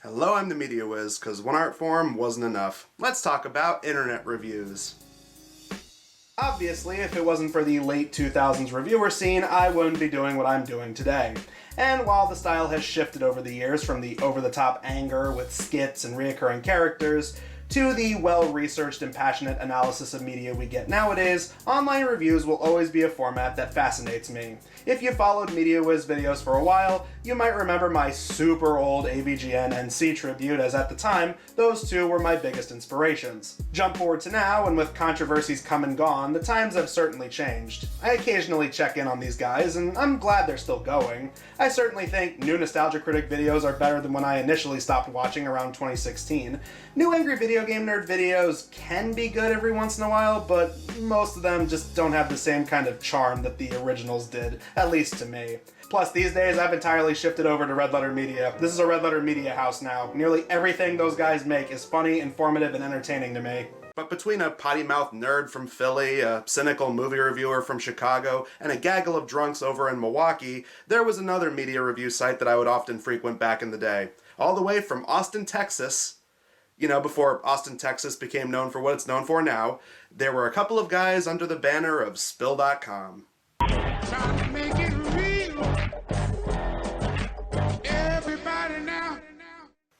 Hello, I'm the Media Wiz, because one art form wasn't enough. Let's talk about internet reviews. Obviously, if it wasn't for the late 2000s reviewer scene, I wouldn't be doing what I'm doing today. And while the style has shifted over the years from the over-the-top anger with skits and reoccurring characters, to the well-researched and passionate analysis of media we get nowadays, online reviews will always be a format that fascinates me. If you followed Media Wiz videos for a while, you might remember my super old AVGN and C Tribute, as at the time, those two were my biggest inspirations. Jump forward to now, and with controversies come and gone, the times have certainly changed. I occasionally check in on these guys, and I'm glad they're still going. I certainly think new Nostalgia Critic videos are better than when I initially stopped watching around 2016. New Angry Video Game Nerd videos can be good every once in a while, but most of them just don't have the same kind of charm that the originals did, at least to me. Plus, these days I've entirely shifted over to Red Letter Media. This is a Red Letter Media house now. Nearly everything those guys make is funny, informative, and entertaining to me. But between a potty-mouthed nerd from Philly, a cynical movie reviewer from Chicago, and a gaggle of drunks over in Milwaukee, there was another media review site that I would often frequent back in the day. All the way from Austin, Texas. You know, before Austin, Texas became known for what it's known for now, there were a couple of guys under the banner of Spill.com. Trying to make it real. Everybody now.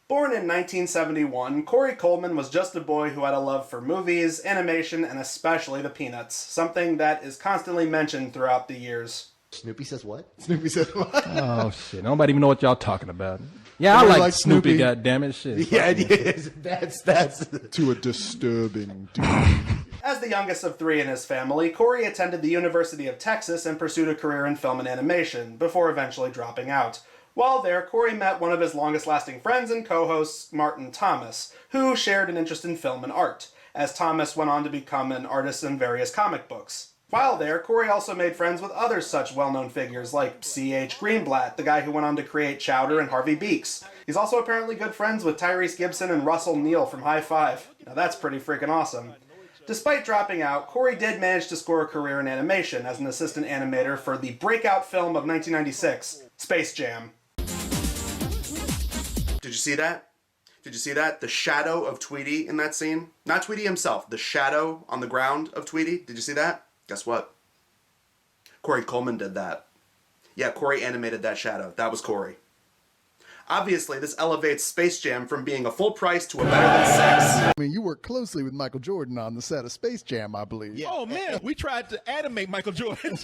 Born in 1971, Corey Coleman was just a boy who had a love for movies, animation, and especially the Peanuts, something that is constantly mentioned throughout the years. Snoopy says what? Snoopy said what? Oh shit! Nobody even know what y'all talking about. Yeah, I like Snoopy. Goddammit, shit. Yeah, it is. That's To a disturbing degree. As the youngest of three in his family, Corey attended the University of Texas and pursued a career in film and animation, before eventually dropping out. While there, Corey met one of his longest-lasting friends and co-hosts, Martin Thomas, who shared an interest in film and art, as Thomas went on to become an artist in various comic books. While there, Corey also made friends with other such well-known figures like C.H. Greenblatt, the guy who went on to create Chowder and Harvey Beaks. He's also apparently good friends with Tyrese Gibson and Russell Neal from High Five. Now that's pretty freaking awesome. Despite dropping out, Corey did manage to score a career in animation as an assistant animator for the breakout film of 1996, Space Jam. Did you see that? Did you see that? The shadow of Tweety in that scene? Not Tweety himself, the shadow on the ground of Tweety. Did you see that? Guess what? Corey Coleman did that. Yeah, Corey animated that shadow. That was Corey. Obviously, this elevates Space Jam from being a full price to a better than sex. I mean, you worked closely with Michael Jordan on the set of Space Jam, I believe. Yeah. Oh man, we tried to animate Michael Jordan.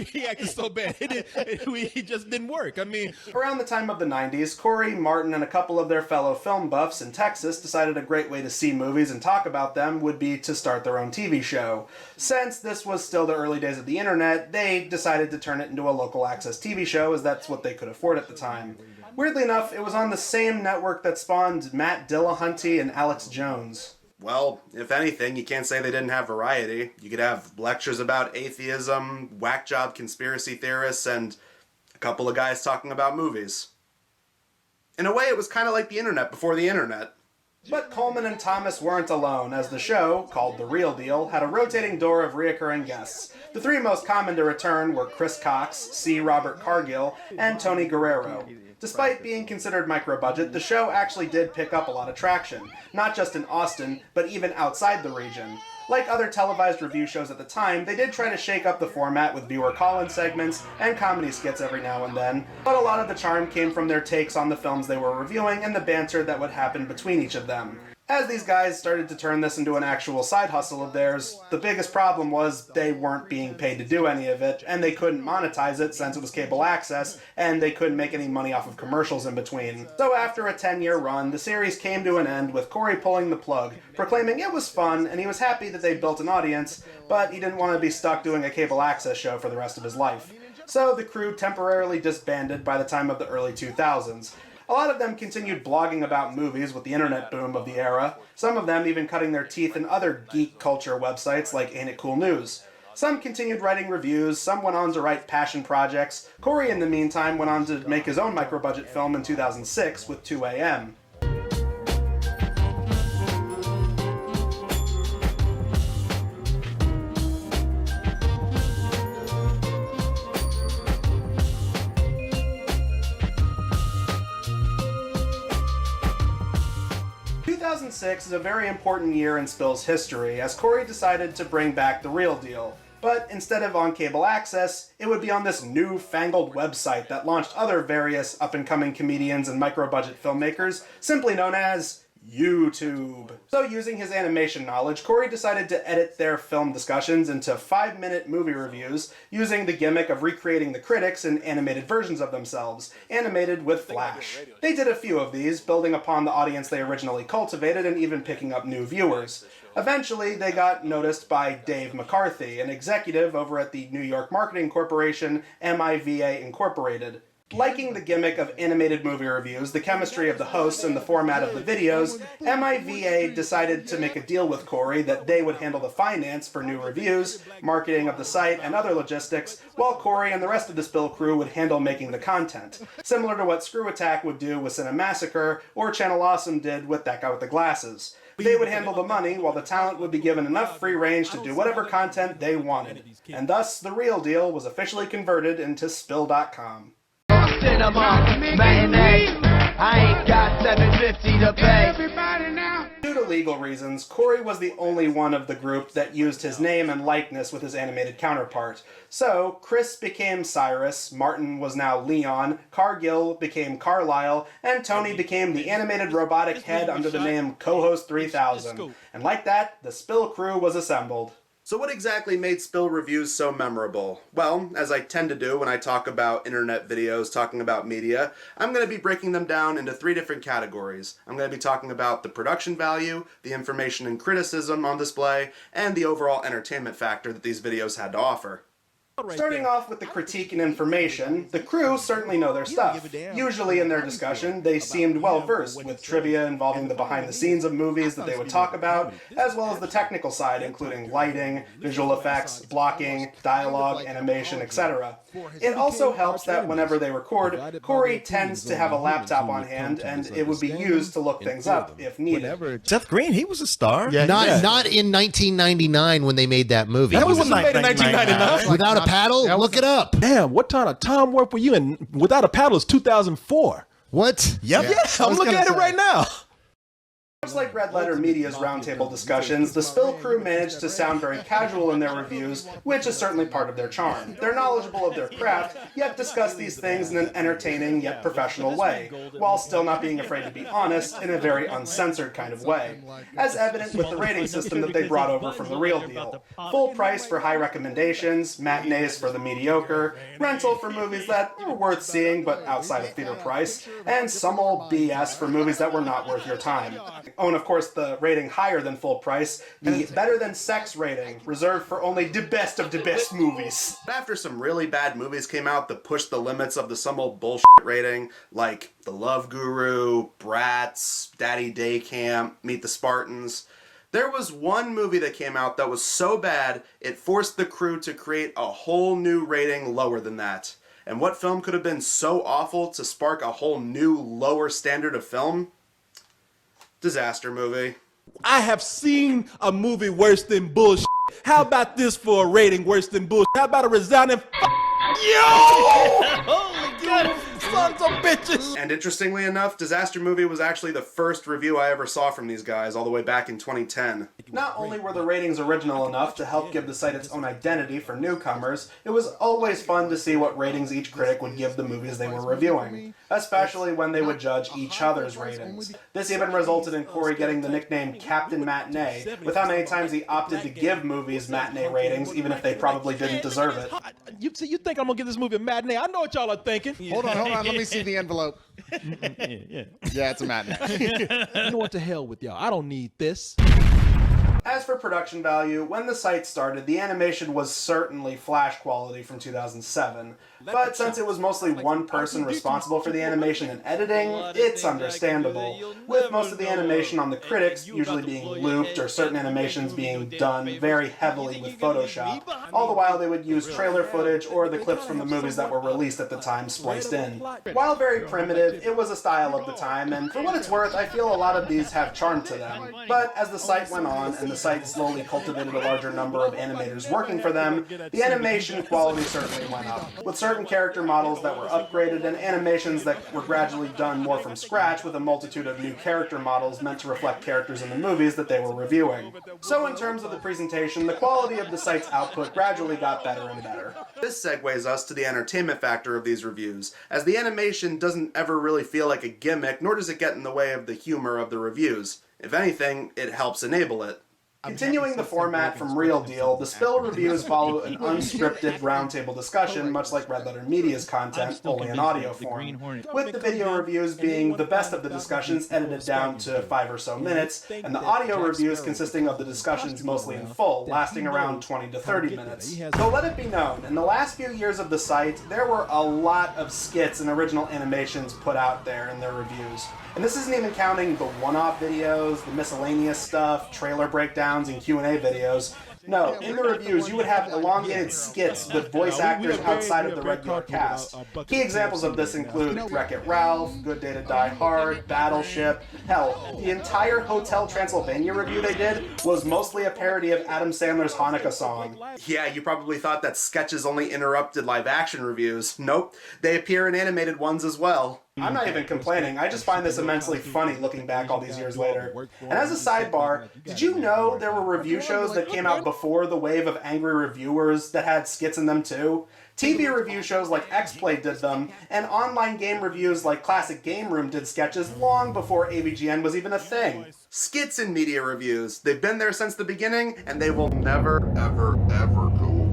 He acted so bad. It just didn't work. I mean, Around the time of the 90s, Corey, Martin, and a couple of their fellow film buffs in Texas decided a great way to see movies and talk about them would be to start their own TV show. Since this was still the early days of the internet, they decided to turn it into a local access TV show, as that's what they could afford at the time. Weirdly enough, it was on the same network that spawned Matt Dillahunty and Alex Jones. Well, if anything, you can't say they didn't have variety. You could have lectures about atheism, whack job conspiracy theorists, and a couple of guys talking about movies. In a way, it was kind of like the internet before the internet. But Coleman and Thomas weren't alone, as the show, called The Real Deal, had a rotating door of reoccurring guests. The three most common to return were Chris Cox, C. Robert Cargill, and Tony Guerrero. Despite being considered micro-budget, the show actually did pick up a lot of traction, not just in Austin, but even outside the region. Like other televised review shows at the time, they did try to shake up the format with viewer call-in segments and comedy skits every now and then, but a lot of the charm came from their takes on the films they were reviewing and the banter that would happen between each of them. As these guys started to turn this into an actual side hustle of theirs, the biggest problem was they weren't being paid to do any of it, and they couldn't monetize it since it was cable access, and they couldn't make any money off of commercials in between. So after a 10-year run, the series came to an end with Corey pulling the plug, proclaiming it was fun, and he was happy that they built an audience, but he didn't want to be stuck doing a cable access show for the rest of his life. So the crew temporarily disbanded by the time of the early 2000s. A lot of them continued blogging about movies with the internet boom of the era, some of them even cutting their teeth in other geek culture websites like Ain't It Cool News. Some continued writing reviews, some went on to write passion projects. Corey, in the meantime, went on to make his own micro-budget film in 2006 with 2AM. 2006 is a very important year in Spill's history, as Corey decided to bring back The Real Deal. But instead of on cable access, it would be on this newfangled website that launched other various up-and-coming comedians and micro-budget filmmakers, simply known as YouTube. So using his animation knowledge, Corey decided to edit their film discussions into 5-minute movie reviews using the gimmick of recreating the critics in animated versions of themselves, animated with Flash. They did a few of these, building upon the audience they originally cultivated and even picking up new viewers. Eventually, they got noticed by Dave McCarthy, an executive over at the New York marketing corporation MIVA Incorporated. Liking the gimmick of animated movie reviews, the chemistry of the hosts, and the format of the videos, MIVA decided to make a deal with Corey that they would handle the finance for new reviews, marketing of the site, and other logistics, while Corey and the rest of the Spill crew would handle making the content, similar to what Screw Attack would do with Cinemassacre, or Channel Awesome did with That Guy with the Glasses. They would handle the money, while the talent would be given enough free range to do whatever content they wanted. And thus, The Real Deal was officially converted into Spill.com. Cinema, matinee. I ain't got $7.50 to pay. Everybody now. Due to legal reasons, Corey was the only one of the group that used his name and likeness with his animated counterpart. So, Chris became Cyrus, Martin was now Leon, Cargill became Carlisle, and Tony became the animated robotic head under the name Co-Host 3000. And like that, the Spill crew was assembled. So what exactly made Spill Reviews so memorable? Well, as I tend to do when I talk about internet videos, talking about media, I'm going to be breaking them down into 3 different categories. I'm going to be talking about the production value, the information and criticism on display, and the overall entertainment factor that these videos had to offer. Starting off with the critique and information, the crew certainly know their stuff. Usually in their discussion, they seemed well versed with trivia involving the behind the scenes of movies that they would talk about, as well as the technical side including lighting, visual effects, blocking, dialogue, animation, etc. It also helps that whenever they record, Corey tends to have a laptop on hand and it would be used to look things up if needed. Seth Green, he was a star. Not in 1999 when they made that movie. That was made in 1999. Without a paddle, look it up. Damn, what kind of time warp were you in? Without a Paddle is 2004. What? Yep. Yeah, I'm looking at it right now. Much like Red Letter Media's roundtable discussions, the Spill crew managed to sound very casual in their reviews, which is certainly part of their charm. They're knowledgeable of their craft, yet discuss these things in an entertaining yet professional way, while still not being afraid to be honest in a very uncensored kind of way, as evident with the rating system that they brought over from The Real Deal. Full price for high recommendations, matinees for the mediocre, rental for movies that were worth seeing but outside of theater price, and some old BS for movies that were not worth your time. Oh, and of course the rating higher than full price, the better than sex rating, reserved for only the best of the best movies. After some really bad movies came out that pushed the limits of the some old bullshit rating, like The Love Guru, Bratz, Daddy Day Camp, Meet the Spartans, there was one movie that came out that was so bad it forced the crew to create a whole new rating lower than that. And what film could have been so awful to spark a whole new lower standard of film? Disaster movie. I have seen a movie worse than bullshit. How about this for a rating worse than bullshit? How about a resounding yo? Holy God, sons of bitches. And interestingly enough, Disaster Movie was actually the first review I ever saw from these guys, all the way back in 2010. Not only were the ratings original enough to help give the site its own identity for newcomers, it was always fun to see what ratings each critic would give the movies they were reviewing, especially when they would judge each other's ratings. This even resulted in Corey getting the nickname Captain Matinee, with how many times he opted to give movies matinee ratings, even if they probably didn't deserve it. You think I'm gonna give this movie a matinee? I know what y'all are thinking. Hold on. Let me see the envelope. Yeah, it's a matinee. You know what, to hell with y'all. I don't need this. As for production value, when the site started, the animation was certainly Flash quality from 2007. But since it was mostly one person responsible for the animation and editing, it's understandable, with most of the animation on the critics usually being looped or certain animations being done very heavily with Photoshop, all the while they would use trailer footage or the clips from the movies that were released at the time spliced in. While very primitive, it was a style of the time, and for what it's worth, I feel a lot of these have charm to them. But as the site went on, and the site slowly cultivated a larger number of animators working for them, the animation quality certainly went up, with certain certain character models that were upgraded, and animations that were gradually done more from scratch with a multitude of new character models meant to reflect characters in the movies that they were reviewing. So in terms of the presentation, the quality of the site's output gradually got better and better. This segues us to the entertainment factor of these reviews, as the animation doesn't ever really feel like a gimmick, nor does it get in the way of the humor of the reviews. If anything, it helps enable it. Continuing the format from Real Deal, the Spill reviews follow an unscripted roundtable discussion, much like Red Letter Media's content, only in audio form, with the video reviews being the best of the discussions edited down to 5 or so minutes, and the audio reviews consisting of the discussions mostly in full, lasting around 20 to 30 minutes. So let it be known, in the last few years of the site, there were a lot of skits and original animations put out there in their reviews. And this isn't even counting the one-off videos, the miscellaneous stuff, trailer breakdowns, and Q&A videos. No, in the reviews, you would have elongated skits with voice actors outside of the regular cast. Key examples of this include Wreck-It Ralph, Good Day to Die Hard, Battleship. Hell, the entire Hotel Transylvania review they did was mostly a parody of Adam Sandler's Hanukkah song. Yeah, you probably thought that sketches only interrupted live-action reviews. Nope, they appear in animated ones as well. I'm not even complaining, I just find this immensely funny looking back all these years later. And as a sidebar, did you know there were review shows that came out before the wave of angry reviewers that had skits in them too? TV review shows like X-Play did them, and online game reviews like Classic Game Room did sketches long before AVGN was even a thing. Skits in media reviews, they've been there since the beginning, and they will never, ever, ever go away.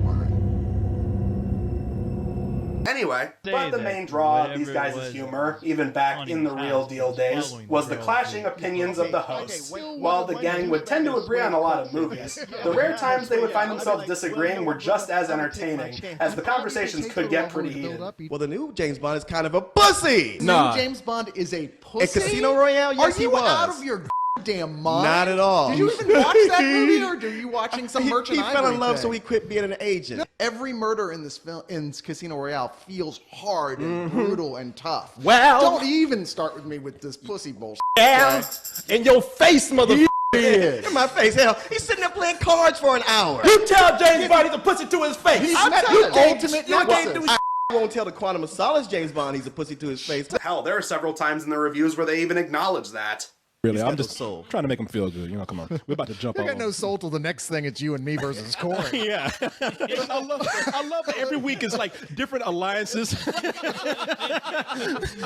Anyway, but the main draw of these guys' humor, even back in the Real Deal days, was the clashing opinions of the hosts. While the gang would tend to agree on a lot of movies, the rare times they would find themselves disagreeing were just as entertaining, as the conversations could get pretty heated. Well, the new James Bond is kind of a pussy. Nah. New James Bond is a pussy? At Casino Royale, yes, Are you he was. out of your damn mind? Not at all. Did you even watch that movie, or are you watching some Merchant He fell in Ivory love, thing? so he quit being an agent. Every murder in this film, in Casino Royale, feels hard and brutal and tough. Well- don't even start with me with this pussy bullshit. Yeah, in your face, motherfucker. In my face, hell, he's sitting there playing cards for an hour. You tell James Bond he's a pussy to his face. He's I'm not telling the you, ultimate you can't narcissist. do I won't tell the Quantum of Solace James Bond he's a pussy to his face. Hell, there are several times in the reviews where they even acknowledge that. Really, I'm got no just soul. trying to make him feel good. You know, come on. We're about to jump I on. got no soul till the next thing. It's you and me versus Corey. Yeah. I love that every week is like different alliances.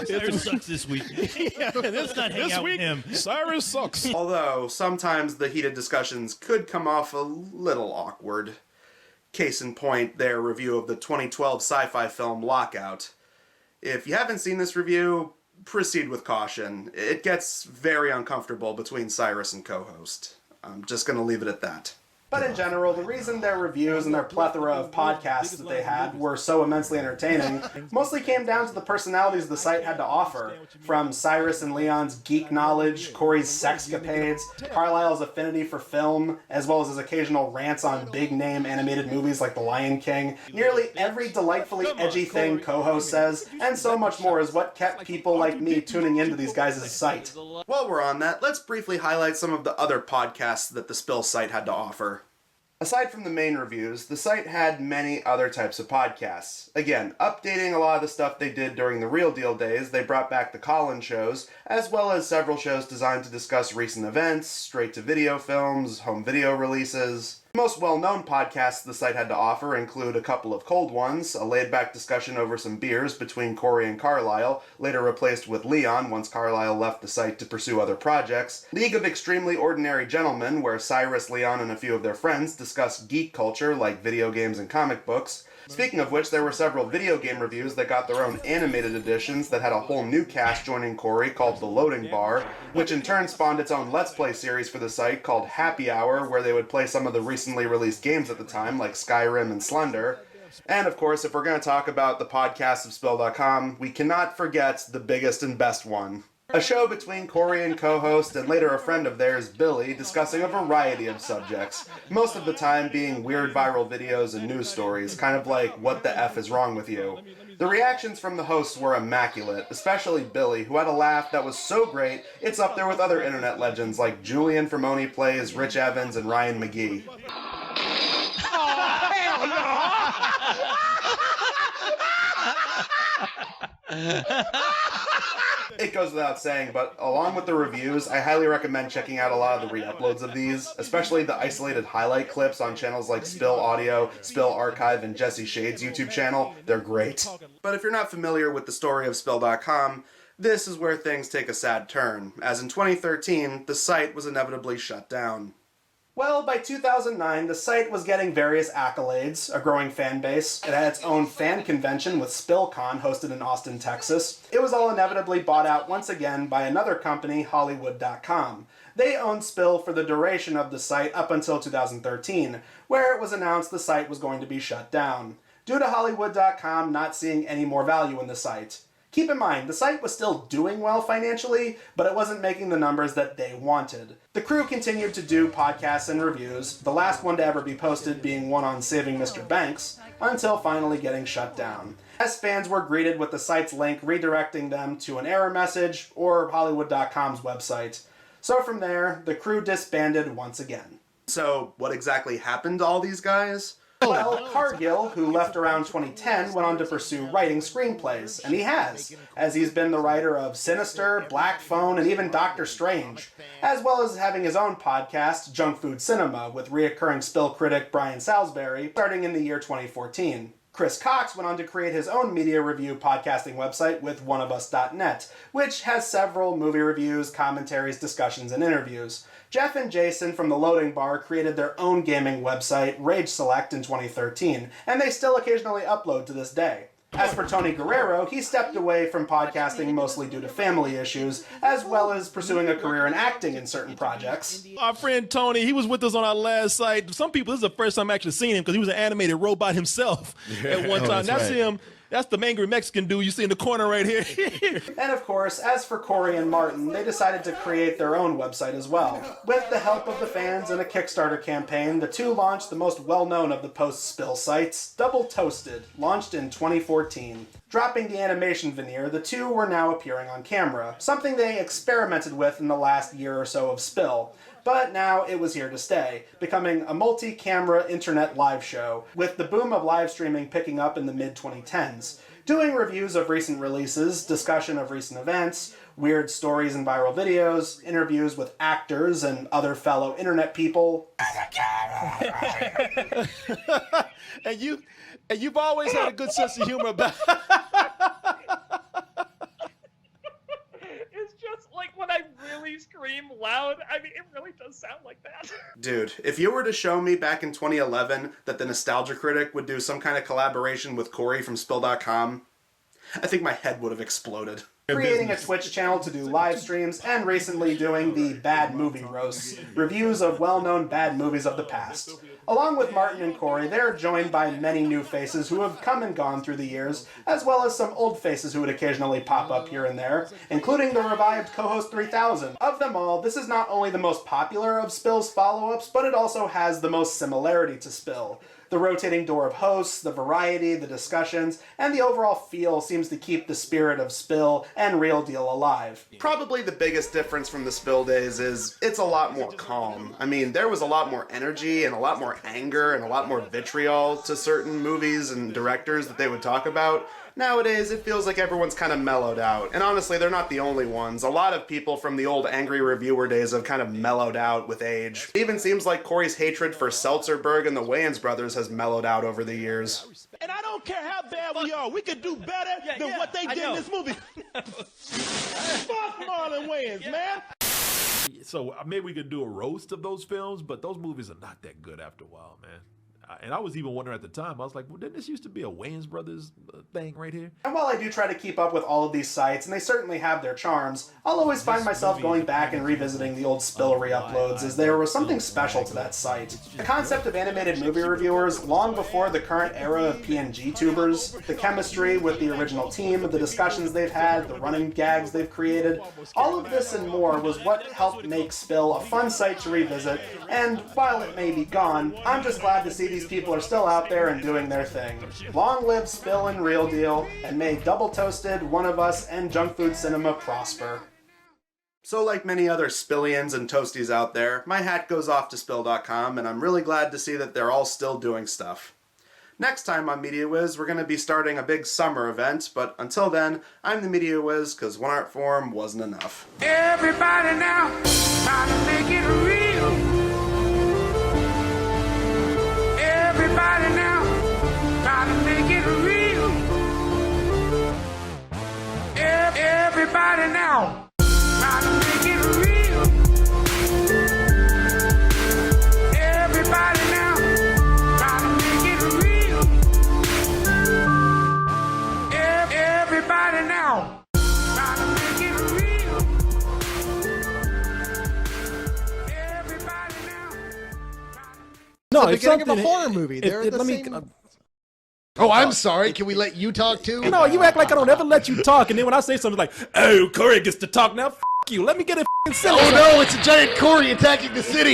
Cyrus sucks this week. Let's not hang out with him. Cyrus sucks. Although, sometimes the heated discussions could come off a little awkward. Case in point, their review of the 2012 sci-fi film Lockout. If you haven't seen this review, proceed with caution. It gets very uncomfortable between Cyrus and co-host. I'm just going to leave it at that. But in general, the reason their reviews and their plethora of podcasts that they had were so immensely entertaining mostly came down to the personalities the site had to offer. From Cyrus and Leon's geek knowledge, Corey's sexcapades, Carlisle's affinity for film, as well as his occasional rants on big-name animated movies like The Lion King, nearly every delightfully edgy thing co-host says, and so much more is what kept people like me tuning into these guys' site. While we're on that, let's briefly highlight some of the other podcasts that the Spill site had to offer. Aside from the main reviews, the site had many other types of podcasts. Again, updating a lot of the stuff they did during the Real Deal days, they brought back the Colin shows, as well as several shows designed to discuss recent events, straight-to-video films, home video releases. The most well-known podcasts the site had to offer include a couple of cold ones, a laid-back discussion over some beers between Corey and Carlisle, later replaced with Leon once Carlisle left the site to pursue other projects, League of Extremely Ordinary Gentlemen, where Cyrus, Leon, and a few of their friends discuss geek culture like video games and comic books. Speaking of which, there were several video game reviews that got their own animated editions that had a whole new cast joining Corey called The Loading Bar, which in turn spawned its own Let's Play series for the site called Happy Hour, where they would play some of the recently released games at the time, like Skyrim and Slender. And of course, if we're going to talk about the podcast of Spill.com, we cannot forget the biggest and best one. A show between Corey and co-host and later a friend of theirs, Billy, discussing a variety of subjects, most of the time being weird viral videos and news stories, kind of like what the F is wrong with you. The reactions from the hosts were immaculate, especially Billy, who had a laugh that was so great, it's up there with other internet legends like Julian from Only Plays, Rich Evans, and Ryan McGee. It goes without saying, but along with the reviews, I highly recommend checking out a lot of the re-uploads of these, especially the isolated highlight clips on channels like Spill Audio, Spill Archive, and Jesse Shade's YouTube channel. They're great. But if you're not familiar with the story of Spill.com, this is where things take a sad turn, as in 2013, the site was inevitably shut down. Well, by 2009, the site was getting various accolades, a growing fan base. It had its own fan convention with SpillCon hosted in Austin, Texas. It was all inevitably bought out once again by another company, Hollywood.com. They owned Spill for the duration of the site up until 2013, where it was announced the site was going to be shut down, due to Hollywood.com not seeing any more value in the site. Keep in mind, the site was still doing well financially, but it wasn't making the numbers that they wanted. The crew continued to do podcasts and reviews, the last one to ever be posted being one on saving Mr. Banks, until finally getting shut down, as fans were greeted with the site's link redirecting them to an error message or Hollywood.com's website. So from there, the crew disbanded once again. So what exactly happened to all these guys? Well, Cargill, who left around 2010, went on to pursue writing screenplays, and he has, as he's been the writer of Sinister, Black Phone, and even Doctor Strange, as well as having his own podcast, Junk Food Cinema, with reoccurring Spill critic Brian Salisbury, starting in the year 2014. Chris Cox went on to create his own media review podcasting website with oneofus.net, which has several movie reviews, commentaries, discussions, and interviews. Jeff and Jason from The Loading Bar created their own gaming website, Rage Select, in 2013, and they still occasionally upload to this day. As for Tony Guerrero, he stepped away from podcasting mostly due to family issues, as well as pursuing a career in acting in certain projects. Our friend Tony, he was with us on our last site. Some people, this is the first time I actually seen him because he was an animated robot himself at one time. That's right. Him. That's the angry Mexican dude you see in the corner right here. And of course, as for Corey and Martin, they decided to create their own website as well. With the help of the fans and a Kickstarter campaign, the two launched the most well-known of the post-Spill sites, Double Toasted, launched in 2014. Dropping the animation veneer, the two were now appearing on camera, something they experimented with in the last year or so of Spill. But now it was here to stay, becoming a multi-camera internet live show, with the boom of live streaming picking up in the mid-2010s, doing reviews of recent releases, discussion of recent events, weird stories and viral videos, interviews with actors and other fellow internet people. and you've always had a good sense of humor about when I really scream loud, I mean, it really does sound like that. Dude, if you were to show me back in 2011 that the Nostalgia Critic would do some kind of collaboration with Corey from Spill.com, I think my head would have exploded. Creating a Twitch channel to do live streams, and recently doing the Bad Movie Roasts, reviews of well-known bad movies of the past. Along with Martin and Corey, they are joined by many new faces who have come and gone through the years, as well as some old faces who would occasionally pop up here and there, including the revived Co-Host 3000. Of them all, this is not only the most popular of Spill's follow-ups, but it also has the most similarity to Spill. The rotating door of hosts, the variety, the discussions, and the overall feel seems to keep the spirit of Spill and Real Deal alive. Probably the biggest difference from the Spill days is it's a lot more calm. I mean, there was a lot more energy and a lot more anger and a lot more vitriol to certain movies and directors that they would talk about. Nowadays, it feels like everyone's kind of mellowed out. And honestly, they're not the only ones. A lot of people from the old angry reviewer days have kind of mellowed out with age. It even seems like Corey's hatred for Seltzerberg and the Wayans brothers has mellowed out over the years. And I don't care how bad we are, we could do better than what they did in this movie. Fuck Marlon Wayans, man. So maybe we could do a roast of those films, but those movies are not that good after a while, man. And I was even wondering at the time, I was like, well, didn't this used to be a Wayans Brothers thing right here? And while I do try to keep up with all of these sites, and they certainly have their charms, I'll always find myself going back and revisiting the old Spill re-uploads, as there was something special to that site. The concept of animated movie reviewers, long before the current era of PNG tubers, the chemistry with the original team, the discussions they've had, the running gags they've created, all of this and more was what helped make Spill a fun site to revisit, and while it may be gone, I'm just glad to see these people are still out there and doing their thing. Long live Spill and Real Deal, and may Double Toasted, One of Us, and Junk Food Cinema prosper. So like many other Spillians and Toasties out there, my hat goes off to Spill.com, and I'm really glad to see that they're all still doing stuff. Next time on Media Wiz, we're going to be starting a big summer event, but until then, I'm the Media Wiz, because one art form wasn't enough. Everybody now, try to make it real. Everybody now, try to make it real. Everybody now, try to make it real. Everybody now, try to make it real. Everybody now, try to make it real. Everybody now. No, the if beginning of a something- horror movie. They're the let me. same- Oh, I'm sorry. Can we let you talk too? No, you act like I don't ever let you talk, and then when I say something like, "Oh, Corey gets to talk now," you. Let me get it sentence. Oh no, it's a giant Corey attacking the city.